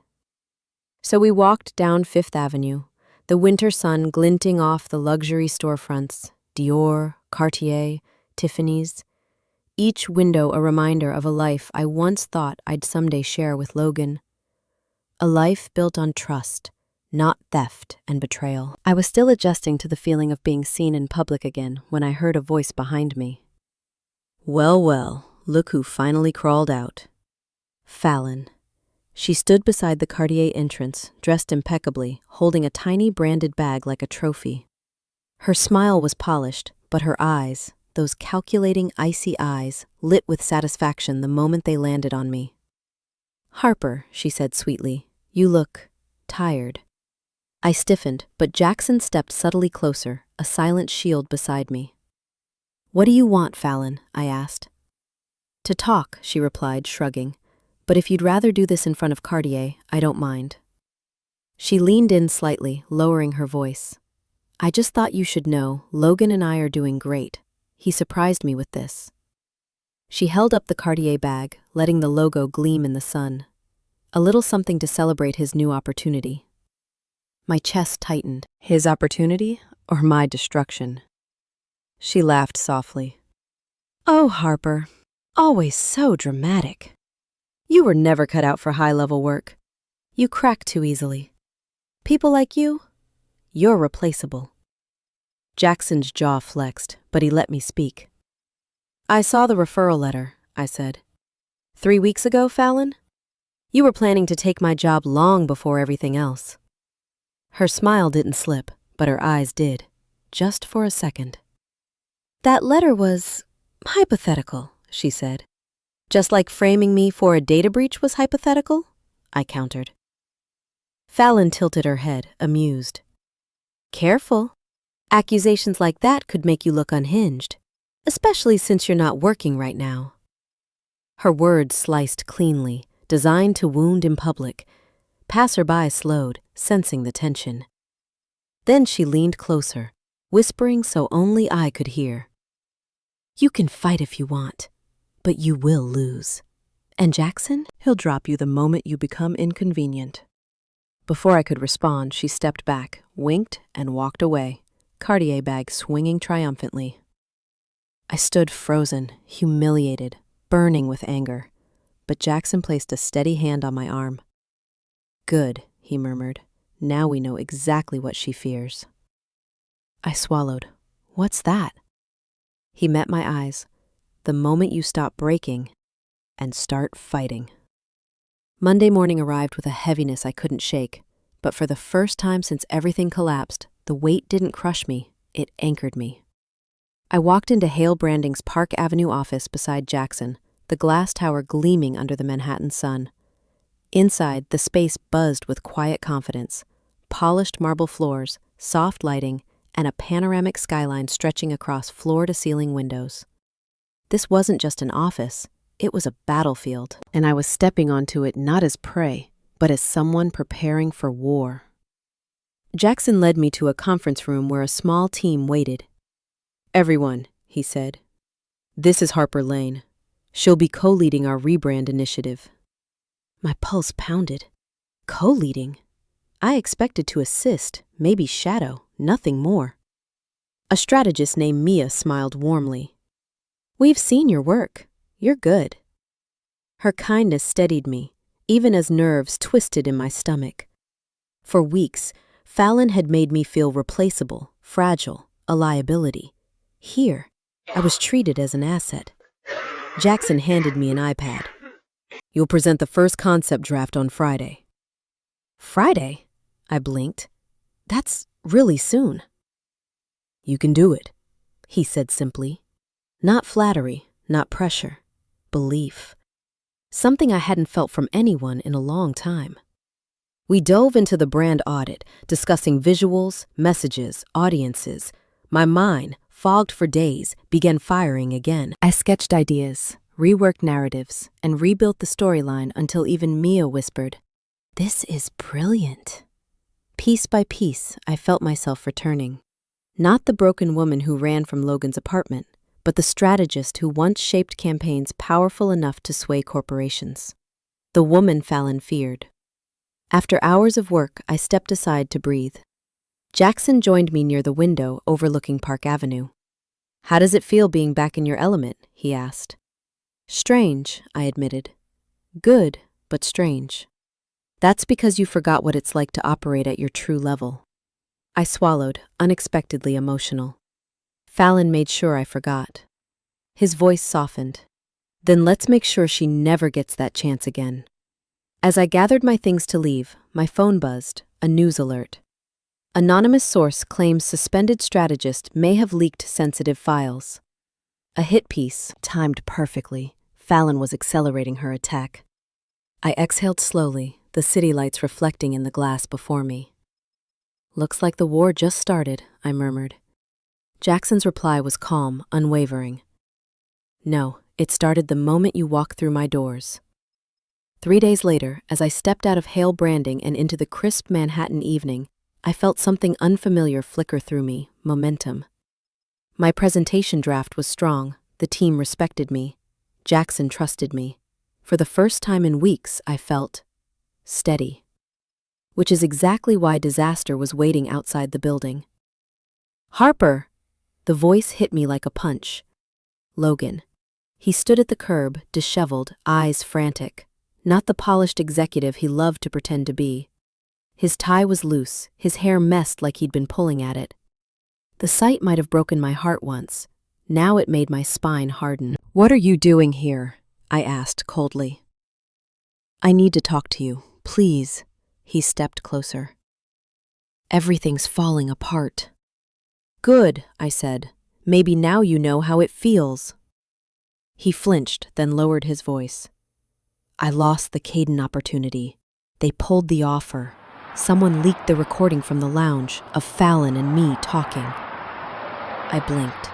So we walked down Fifth Avenue, the winter sun glinting off the luxury storefronts, Dior, Cartier, Tiffany's, each window a reminder of a life I once thought I'd someday share with Logan. A life built on trust, not theft and betrayal. I was still adjusting to the feeling of being seen in public again when I heard a voice behind me. Well, well, look who finally crawled out. Fallon. She stood beside the Cartier entrance, dressed impeccably, holding a tiny branded bag like a trophy. Her smile was polished, but her eyes, those calculating, icy eyes, lit with satisfaction the moment they landed on me. Harper, she said sweetly, you look tired. I stiffened, but Jackson stepped subtly closer, a silent shield beside me. What do you want, Fallon? I asked. To talk, she replied, shrugging. But if you'd rather do this in front of Cartier, I don't mind. She leaned in slightly, lowering her voice. I just thought you should know, Logan and I are doing great. He surprised me with this. She held up the Cartier bag, letting the logo gleam in the sun. a little something to celebrate his new opportunity. My chest tightened. His opportunity or my destruction? She laughed softly. Oh, Harper, always so dramatic. You were never cut out for high-level work. You crack too easily. People like you, you're replaceable. Jackson's jaw flexed, but he let me speak. I saw the referral letter, I said. 3 weeks ago, Fallon? You were planning to take my job long before everything else. Her smile didn't slip, but her eyes did, just for a second. That letter was hypothetical, she said. Just like framing me for a data breach was hypothetical, I countered. Fallon tilted her head, amused. Careful. Accusations like that could make you look unhinged, especially since you're not working right now. Her words sliced cleanly, designed to wound in public. Passerby slowed, sensing the tension. Then she leaned closer, whispering so only I could hear. You can fight if you want, but you will lose. And Jackson, he'll drop you the moment you become inconvenient. Before I could respond, she stepped back, winked, and walked away, Cartier bag swinging triumphantly. I stood frozen, humiliated, burning with anger, but Jackson placed a steady hand on my arm. Good, he murmured. Now we know exactly what she fears. I swallowed. What's that? He met my eyes. The moment you stop breaking and start fighting. Monday morning arrived with a heaviness I couldn't shake, but for the first time since everything collapsed, the weight didn't crush me, it anchored me. I walked into Hale Branding's Park Avenue office beside Jackson, the glass tower gleaming under the Manhattan sun. Inside, the space buzzed with quiet confidence, polished marble floors, soft lighting, and a panoramic skyline stretching across floor-to-ceiling windows. This wasn't just an office, it was a battlefield, and I was stepping onto it not as prey, but as someone preparing for war. Jackson led me to a conference room where a small team waited. Everyone, he said. This is Harper Lane. She'll be co-leading our rebrand initiative. My pulse pounded. Co-leading? I expected to assist, maybe shadow, nothing more. A strategist named Mia smiled warmly. We've seen your work. You're good. Her kindness steadied me, even as nerves twisted in my stomach. For weeks, Fallon had made me feel replaceable, fragile, a liability. Here, I was treated as an asset. Jackson handed me an iPad. You'll present the first concept draft on Friday. Friday? I blinked. That's really soon. You can do it, he said simply. Not flattery, not pressure. Belief. Something I hadn't felt from anyone in a long time. We dove into the brand audit, discussing visuals, messages, audiences. My mind, fogged for days, began firing again. I sketched ideas, reworked narratives, and rebuilt the storyline until even Mia whispered, "This is brilliant." Piece by piece, I felt myself returning. Not the broken woman who ran from Logan's apartment, but the strategist who once shaped campaigns powerful enough to sway corporations. The woman Fallon feared. After hours of work, I stepped aside to breathe. Jackson joined me near the window overlooking Park Avenue. How does it feel being back in your element? He asked. Strange, I admitted. Good, but strange. That's because you forgot what it's like to operate at your true level. I swallowed, unexpectedly emotional. Fallon made sure I forgot. His voice softened. Then let's make sure she never gets that chance again. As I gathered my things to leave, my phone buzzed, a news alert. Anonymous source claims suspended strategist may have leaked sensitive files. A hit piece, timed perfectly. Fallon was accelerating her attack. I exhaled slowly, the city lights reflecting in the glass before me. Looks like the war just started, I murmured. Jackson's reply was calm, unwavering. No, it started the moment you walked through my doors. 3 days later, as I stepped out of Hale Branding and into the crisp Manhattan evening, I felt something unfamiliar flicker through me, momentum. My presentation draft was strong, the team respected me. Jackson trusted me. For the first time in weeks, I felt steady. Which is exactly why disaster was waiting outside the building. "Harper!" The voice hit me like a punch. Logan. He stood at the curb, disheveled, eyes frantic. Not the polished executive he loved to pretend to be. His tie was loose, his hair messed like he'd been pulling at it. The sight might have broken my heart once. Now it made my spine harden. "What are you doing here?" I asked coldly. "I need to talk to you, please." He stepped closer. "Everything's falling apart." "Good," I said. "Maybe now you know how it feels." He flinched, then lowered his voice. "I lost the Caden opportunity. They pulled the offer. Someone leaked the recording from the lounge of Fallon and me talking." I blinked.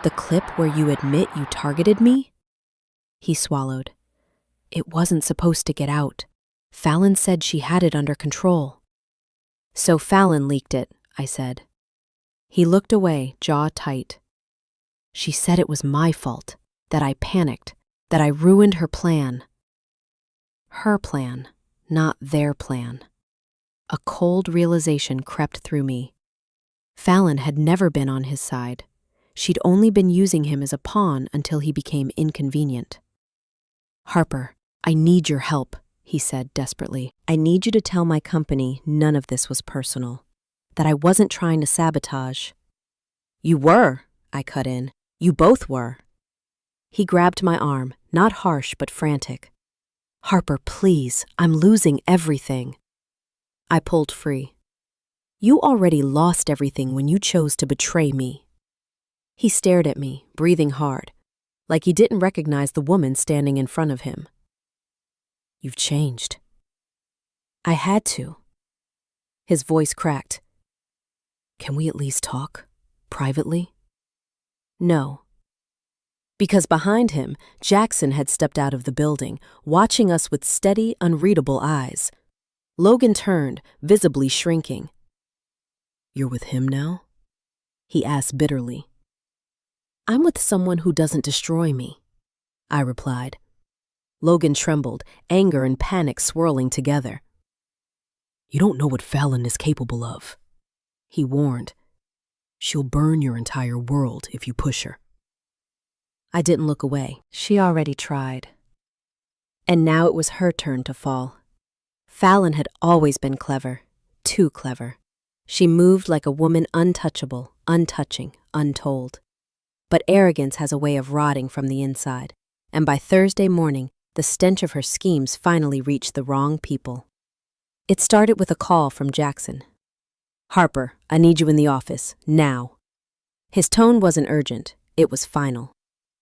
"The clip where you admit you targeted me?" He swallowed. "It wasn't supposed to get out. Fallon said she had it under control." "So Fallon leaked it," I said. He looked away, jaw tight. "She said it was my fault, that I panicked, that I ruined her plan." Her plan, not their plan. A cold realization crept through me. Fallon had never been on his side. She'd only been using him as a pawn until he became inconvenient. "Harper, I need your help," he said desperately. "I need you to tell my company none of this was personal, that I wasn't trying to sabotage." "You were," I cut in. "You both were." He grabbed my arm, not harsh but frantic. "Harper, please, I'm losing everything." I pulled free. "You already lost everything when you chose to betray me." He stared at me, breathing hard, like he didn't recognize the woman standing in front of him. "You've changed." "I had to." His voice cracked. "Can we at least talk? Privately?" "No." Because behind him, Jackson had stepped out of the building, watching us with steady, unreadable eyes. Logan turned, visibly shrinking. "You're with him now?" he asked bitterly. "I'm with someone who doesn't destroy me," I replied. Logan trembled, anger and panic swirling together. "You don't know what Fallon is capable of," he warned. "She'll burn your entire world if you push her." I didn't look away. She already tried. And now it was her turn to fall. Fallon had always been clever, too clever. She moved like a woman untouchable, untouching, untold. But arrogance has a way of rotting from the inside, and by Thursday morning, the stench of her schemes finally reached the wrong people. It started with a call from Jackson. "Harper, I need you in the office, now." His tone wasn't urgent, it was final.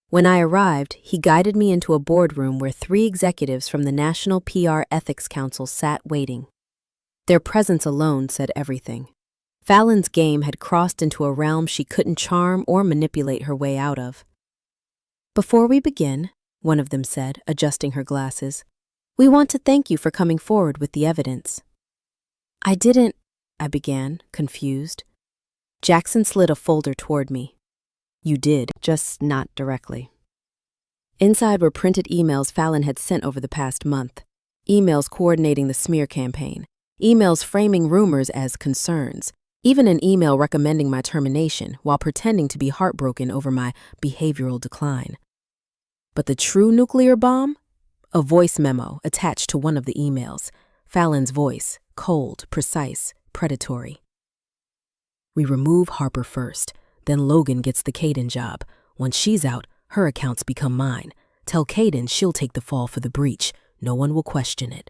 When I arrived, he guided me into a boardroom where 3 executives from the National PR Ethics Council sat waiting. Their presence alone said everything. Fallon's game had crossed into a realm she couldn't charm or manipulate her way out of. "Before we begin," one of them said, adjusting her glasses, "we want to thank you for coming forward with the evidence." I began, confused. Jackson slid a folder toward me. "You did, just not directly." Inside were printed emails Fallon had sent over the past month, emails coordinating the smear campaign, emails framing rumors as concerns, even an email recommending my termination while pretending to be heartbroken over my behavioral decline. But the true nuclear bomb? A voice memo attached to one of the emails, Fallon's voice, cold, precise, predatory. "We remove Harper first. Then Logan gets the Caden job. Once she's out, her accounts become mine. Tell Caden she'll take the fall for the breach. No one will question it."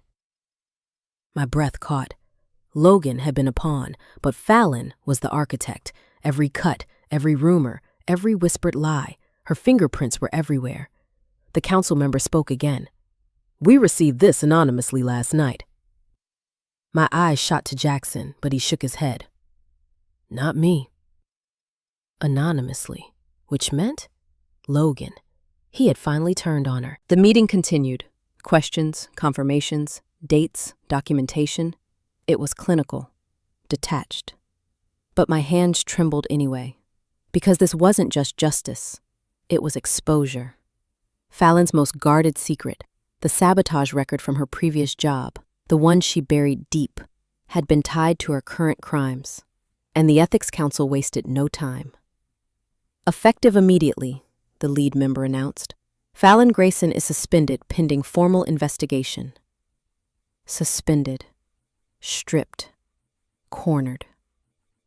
My breath caught. Logan had been a pawn, but Fallon was the architect. Every cut, every rumor, every whispered lie. Her fingerprints were everywhere. The council member spoke again. "We received this anonymously last night." My eyes shot to Jackson, but he shook his head. "Not me." Anonymously, which meant Logan. He had finally turned on her. The meeting continued. Questions, confirmations, dates, documentation. It was clinical, detached. But my hands trembled anyway, because this wasn't just justice. It was exposure. Fallon's most guarded secret, the sabotage record from her previous job. the one she buried deep, had been tied to her current crimes, and the Ethics Council wasted no time. Effective immediately, the lead member announced. Fallon Grayson is suspended pending formal investigation. Suspended. Stripped. Cornered.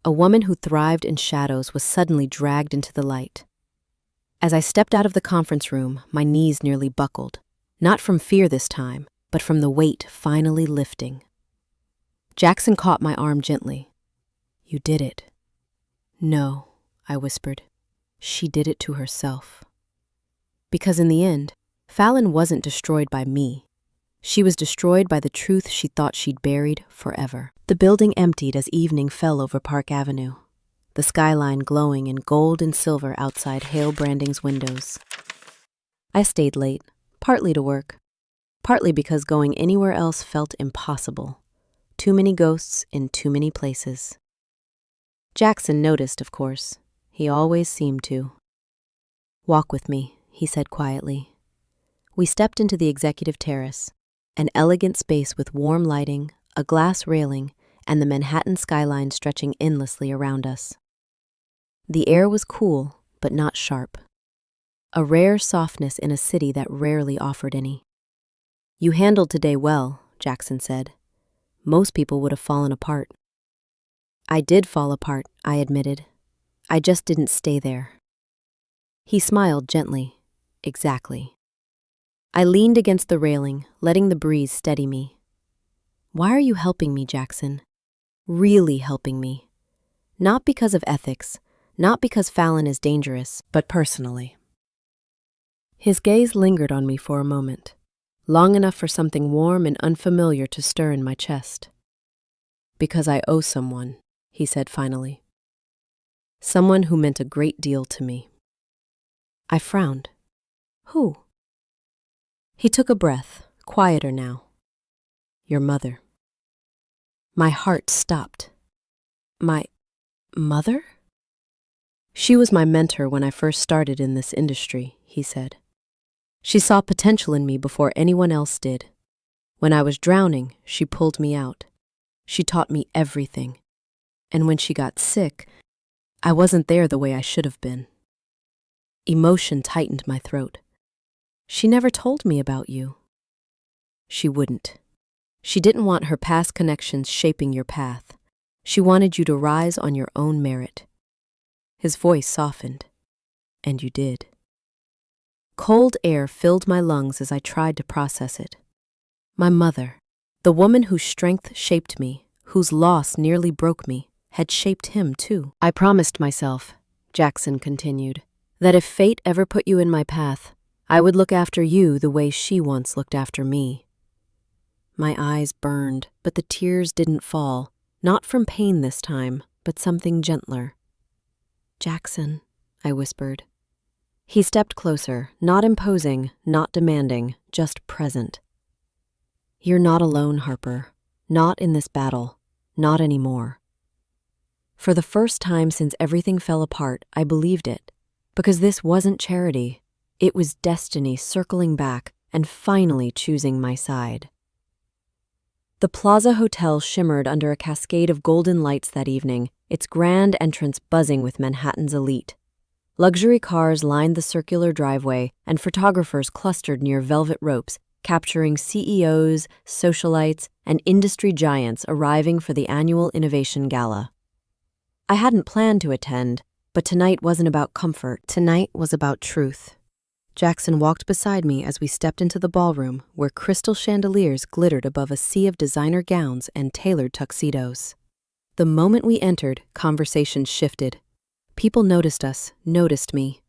A woman who thrived in shadows was suddenly dragged into the light. As I stepped out of the conference room, my knees nearly buckled, not from fear this time, but from the weight finally lifting. Jackson caught my arm gently. "You did it." "No," I whispered. "She did it to herself." Because in the end, Fallon wasn't destroyed by me. She was destroyed by the truth she thought she'd buried forever. The building emptied as evening fell over Park Avenue, the skyline glowing in gold and silver outside Hale Branding's windows. I stayed late, partly to work, partly because going anywhere else felt impossible. Too many ghosts in too many places. Jackson noticed, of course. He always seemed to. "Walk with me," he said quietly. We stepped into the executive terrace, an elegant space with warm lighting, a glass railing, and the Manhattan skyline stretching endlessly around us. The air was cool, but not sharp. A rare softness in a city that rarely offered any. "You handled today well," Jackson said. "Most people would have fallen apart." "I did fall apart," I admitted. "I just didn't stay there." He smiled gently. "Exactly." I leaned against the railing, letting the breeze steady me. "Why are you helping me, Jackson? Really helping me. Not because of ethics, not because Fallon is dangerous, but personally." His gaze lingered on me for a moment, long enough for something warm and unfamiliar to stir in my chest. "Because I owe someone," he said finally. "Someone who meant a great deal to me." I frowned. "Who?" He took a breath, quieter now. "Your mother." My heart stopped. "My mother?" "She was my mentor when I first started in this industry," he said. "She saw potential in me before anyone else did. When I was drowning, she pulled me out. She taught me everything. And when she got sick, I wasn't there the way I should have been." Emotion tightened my throat. "She never told me about you." "She wouldn't. She didn't want her past connections shaping your path. She wanted you to rise on your own merit." His voice softened. "And you did." Cold air filled my lungs as I tried to process it. My mother, the woman whose strength shaped me, whose loss nearly broke me, had shaped him too. "I promised myself," Jackson continued, "that if fate ever put you in my path, I would look after you the way she once looked after me." My eyes burned, but the tears didn't fall, not from pain this time, but something gentler. "Jackson," I whispered. He stepped closer, not imposing, not demanding, just present. "You're not alone, Harper. Not in this battle. Not anymore." For the first time since everything fell apart, I believed it. Because this wasn't charity. It was destiny circling back and finally choosing my side. The Plaza Hotel shimmered under a cascade of golden lights that evening, its grand entrance buzzing with Manhattan's elite. Luxury cars lined the circular driveway, and photographers clustered near velvet ropes, capturing CEOs, socialites, and industry giants arriving for the annual Innovation Gala. I hadn't planned to attend, but tonight wasn't about comfort. Tonight was about truth. Jackson walked beside me as we stepped into the ballroom, where crystal chandeliers glittered above a sea of designer gowns and tailored tuxedos. The moment we entered, conversation shifted. People noticed us, noticed me.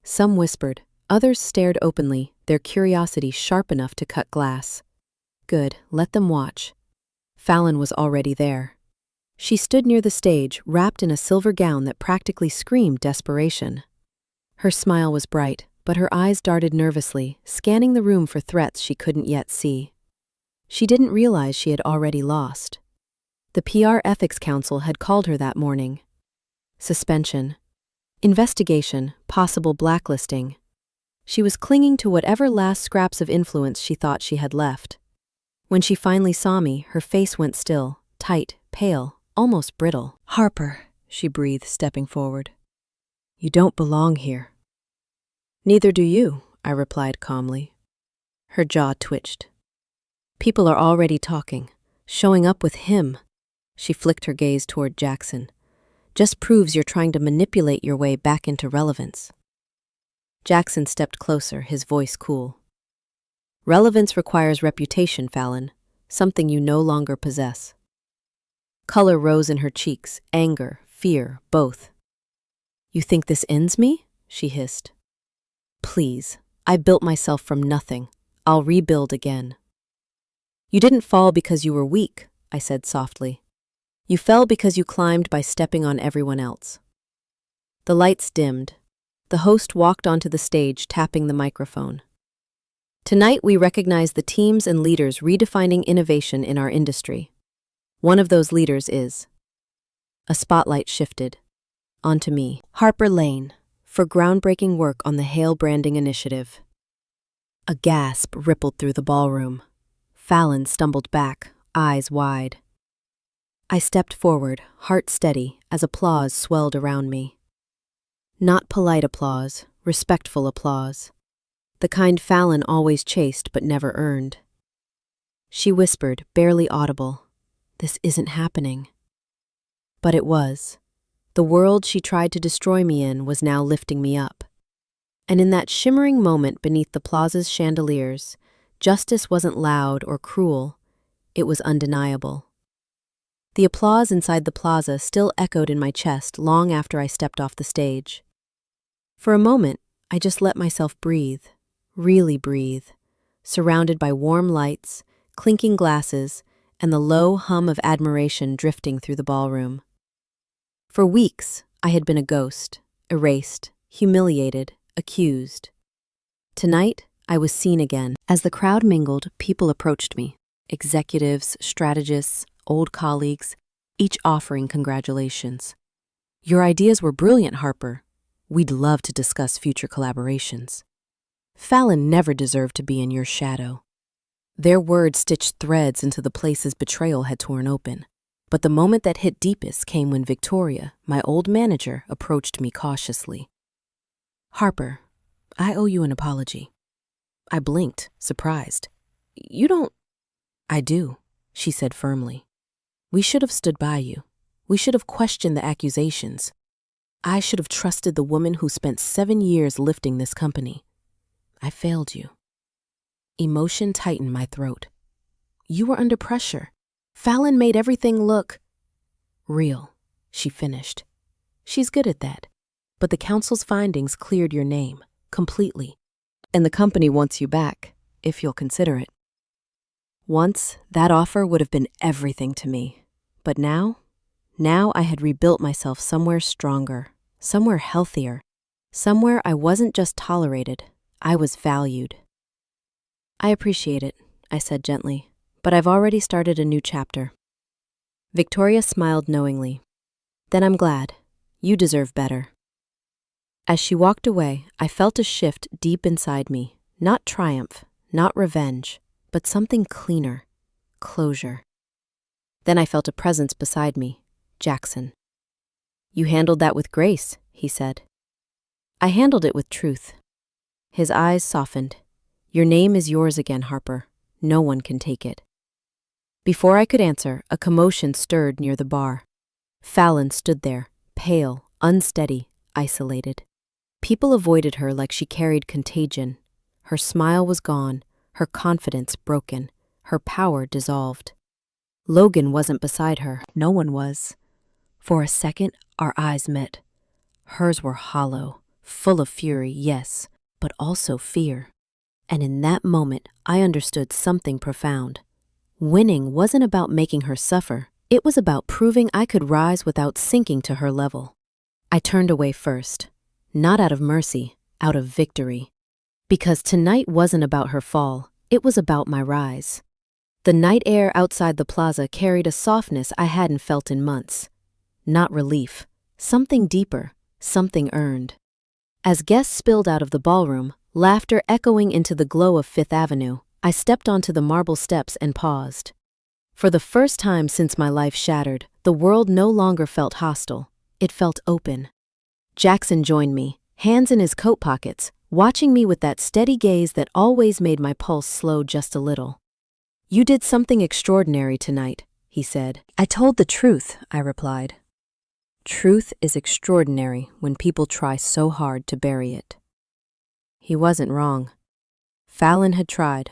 Some whispered, others stared openly, their curiosity sharp enough to cut glass. Good, let them watch. Fallon was already there. She stood near the stage, wrapped in a silver gown that practically screamed desperation. Her smile was bright, but her eyes darted nervously, scanning the room for threats she couldn't yet see. She didn't realize she had already lost. The PR Ethics Council had called her that morning. Suspension. Investigation, possible blacklisting. She was clinging to whatever last scraps of influence she thought she had left. When she finally saw me, her face went still, tight, pale, almost brittle. "Harper," she breathed, stepping forward. "You don't belong here." "Neither do you," I replied calmly. Her jaw twitched. "People are already talking, showing up with him." She flicked her gaze toward Jackson. "Just proves you're trying to manipulate your way back into relevance." Jackson stepped closer, his voice cool. "Relevance requires reputation, Fallon, something you no longer possess." Color rose in her cheeks, anger, fear, both. "You think this ends me?" she hissed. "Please, I built myself from nothing. I'll rebuild again." "You didn't fall because you were weak," I said softly. "You fell because you climbed by stepping on everyone else." The lights dimmed. The host walked onto the stage, tapping the microphone. "Tonight we recognize the teams and leaders redefining innovation in our industry. One of those leaders is..." A spotlight shifted. Onto me, Harper Lane, for groundbreaking work on the Hale branding initiative. A gasp rippled through the ballroom. Fallon stumbled back, eyes wide. I stepped forward, heart steady, as applause swelled around me. Not polite applause, respectful applause. The kind Fallon always chased but never earned. She whispered, barely audible, "This isn't happening." But it was. The world she tried to destroy me in was now lifting me up. And in that shimmering moment beneath the plaza's chandeliers, justice wasn't loud or cruel, it was undeniable. The applause inside the plaza still echoed in my chest long after I stepped off the stage. For a moment, I just let myself breathe, really breathe, surrounded by warm lights, clinking glasses, and the low hum of admiration drifting through the ballroom. For weeks, I had been a ghost, erased, humiliated, accused. Tonight, I was seen again. As the crowd mingled, people approached me. Executives, strategists, old colleagues, each offering congratulations. "Your ideas were brilliant, Harper. We'd love to discuss future collaborations. Fallon never deserved to be in your shadow." Their words stitched threads into the places betrayal had torn open. But the moment that hit deepest came when Victoria, my old manager, approached me cautiously. "Harper, I owe you an apology." I blinked, surprised. "You don't..." "I do," she said firmly. "We should have stood by you. We should have questioned the accusations. I should have trusted the woman who spent 7 years lifting this company. I failed you." Emotion tightened my throat. "You were under pressure. Fallon made everything look..." "Real," she finished. "She's good at that. But the council's findings cleared your name, completely. And the company wants you back, if you'll consider it." Once, that offer would have been everything to me. But now I had rebuilt myself somewhere stronger, somewhere healthier, somewhere I wasn't just tolerated, I was valued. "I appreciate it," I said gently, "but I've already started a new chapter." Victoria smiled knowingly. "Then I'm glad. You deserve better." As she walked away, I felt a shift deep inside me, not triumph, not revenge, but something cleaner, closure. Then I felt a presence beside me, Jackson. "You handled that with grace," he said. "I handled it with truth." His eyes softened. "Your name is yours again, Harper. No one can take it." Before I could answer, a commotion stirred near the bar. Fallon stood there, pale, unsteady, isolated. People avoided her like she carried contagion. Her smile was gone, her confidence broken, her power dissolved. Logan wasn't beside her. No one was. For a second, our eyes met. Hers were hollow, full of fury, yes, but also fear. And in that moment, I understood something profound. Winning wasn't about making her suffer. It was about proving I could rise without sinking to her level. I turned away first, not out of mercy, out of victory. Because tonight wasn't about her fall, it was about my rise. The night air outside the plaza carried a softness I hadn't felt in months. Not relief, something deeper, something earned. As guests spilled out of the ballroom, laughter echoing into the glow of Fifth Avenue, I stepped onto the marble steps and paused. For the first time since my life shattered, the world no longer felt hostile. It felt open. Jackson joined me, hands in his coat pockets, watching me with that steady gaze that always made my pulse slow just a little. "You did something extraordinary tonight," he said. "I told the truth," I replied. "Truth is extraordinary when people try so hard to bury it." He wasn't wrong. Fallon had tried.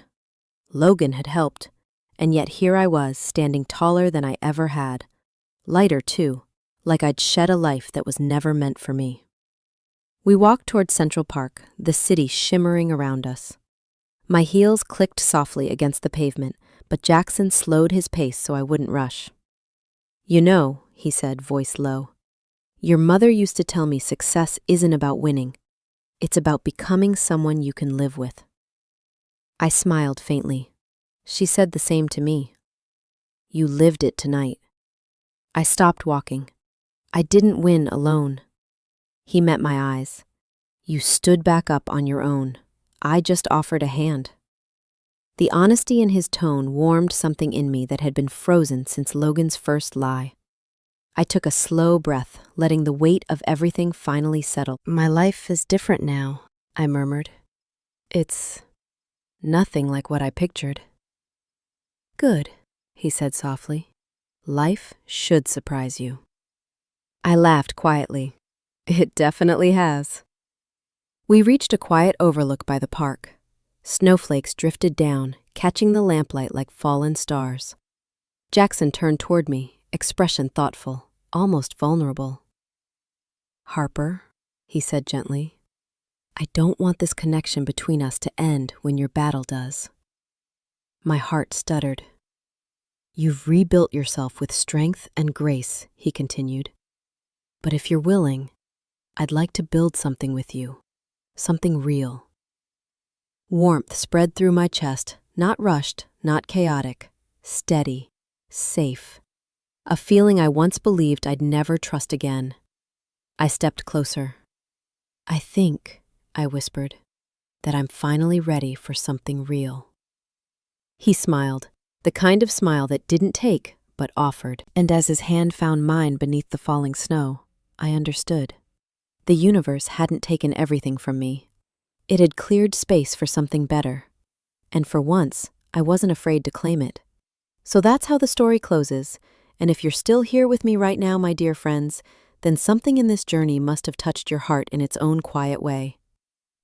Logan had helped. And yet here I was, standing taller than I ever had. Lighter, too, like I'd shed a life that was never meant for me. We walked toward Central Park, the city shimmering around us. My heels clicked softly against the pavement, but Jackson slowed his pace so I wouldn't rush. "You know," he said, voice low, "your mother used to tell me success isn't about winning. It's about becoming someone you can live with." I smiled faintly. She said the same to me. "You lived it tonight." I stopped walking. I didn't win alone. He met my eyes. "You stood back up on your own. I just offered a hand." The honesty in his tone warmed something in me that had been frozen since Logan's first lie. I took a slow breath, letting the weight of everything finally settle. "My life is different now," I murmured. "It's nothing like what I pictured." "Good," he said softly. "Life should surprise you." I laughed quietly. "It definitely has." We reached a quiet overlook by the park. Snowflakes drifted down, catching the lamplight like fallen stars. Jackson turned toward me, expression thoughtful, almost vulnerable. "Harper," he said gently, "I don't want this connection between us to end when your battle does." My heart stuttered. "You've rebuilt yourself with strength and grace," he continued. "But if you're willing, I'd like to build something with you, something real." Warmth spread through my chest, not rushed, not chaotic, steady, safe. A feeling I once believed I'd never trust again. I stepped closer. "I think," I whispered, "that I'm finally ready for something real." He smiled, the kind of smile that didn't take, but offered. And as his hand found mine beneath the falling snow, I understood. The universe hadn't taken everything from me. It had cleared space for something better. And for once, I wasn't afraid to claim it. So that's how the story closes. And if you're still here with me right now, my dear friends, then something in this journey must have touched your heart in its own quiet way.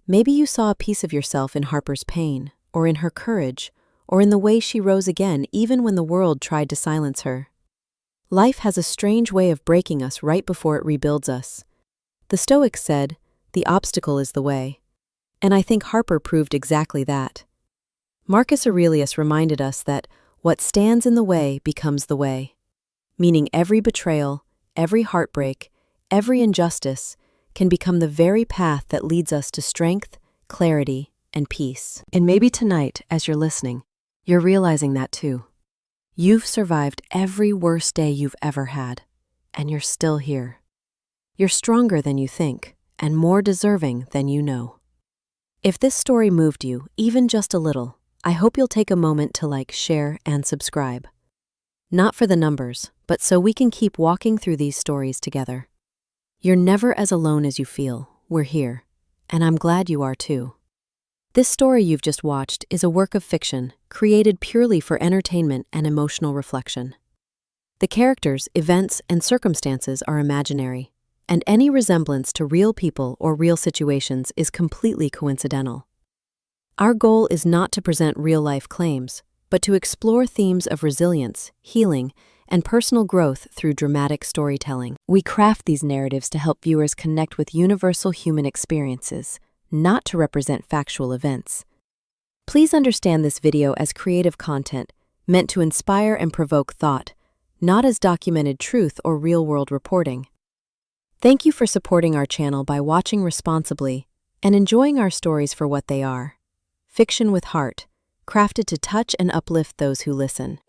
Maybe you saw a piece of yourself in Harper's pain, or in her courage, or in the way she rose again even when the world tried to silence her. Life has a strange way of breaking us right before it rebuilds us. The Stoics said, "The obstacle is the way." And I think Harper proved exactly that. Marcus Aurelius reminded us that what stands in the way becomes the way, meaning every betrayal, every heartbreak, every injustice can become the very path that leads us to strength, clarity, and peace. And maybe tonight, as you're listening, you're realizing that too. You've survived every worst day you've ever had, and you're still here. You're stronger than you think, and more deserving than you know. If this story moved you, even just a little, I hope you'll take a moment to like, share, and subscribe. Not for the numbers, but so we can keep walking through these stories together. You're never as alone as you feel. We're here, and I'm glad you are too. This story you've just watched is a work of fiction, created purely for entertainment and emotional reflection. The characters, events, and circumstances are imaginary, and any resemblance to real people or real situations is completely coincidental. Our goal is not to present real-life claims, but to explore themes of resilience, healing, and personal growth through dramatic storytelling. We craft these narratives to help viewers connect with universal human experiences, not to represent factual events. Please understand this video as creative content, meant to inspire and provoke thought, not as documented truth or real-world reporting. Thank you for supporting our channel by watching responsibly and enjoying our stories for what they are. Fiction with heart, crafted to touch and uplift those who listen.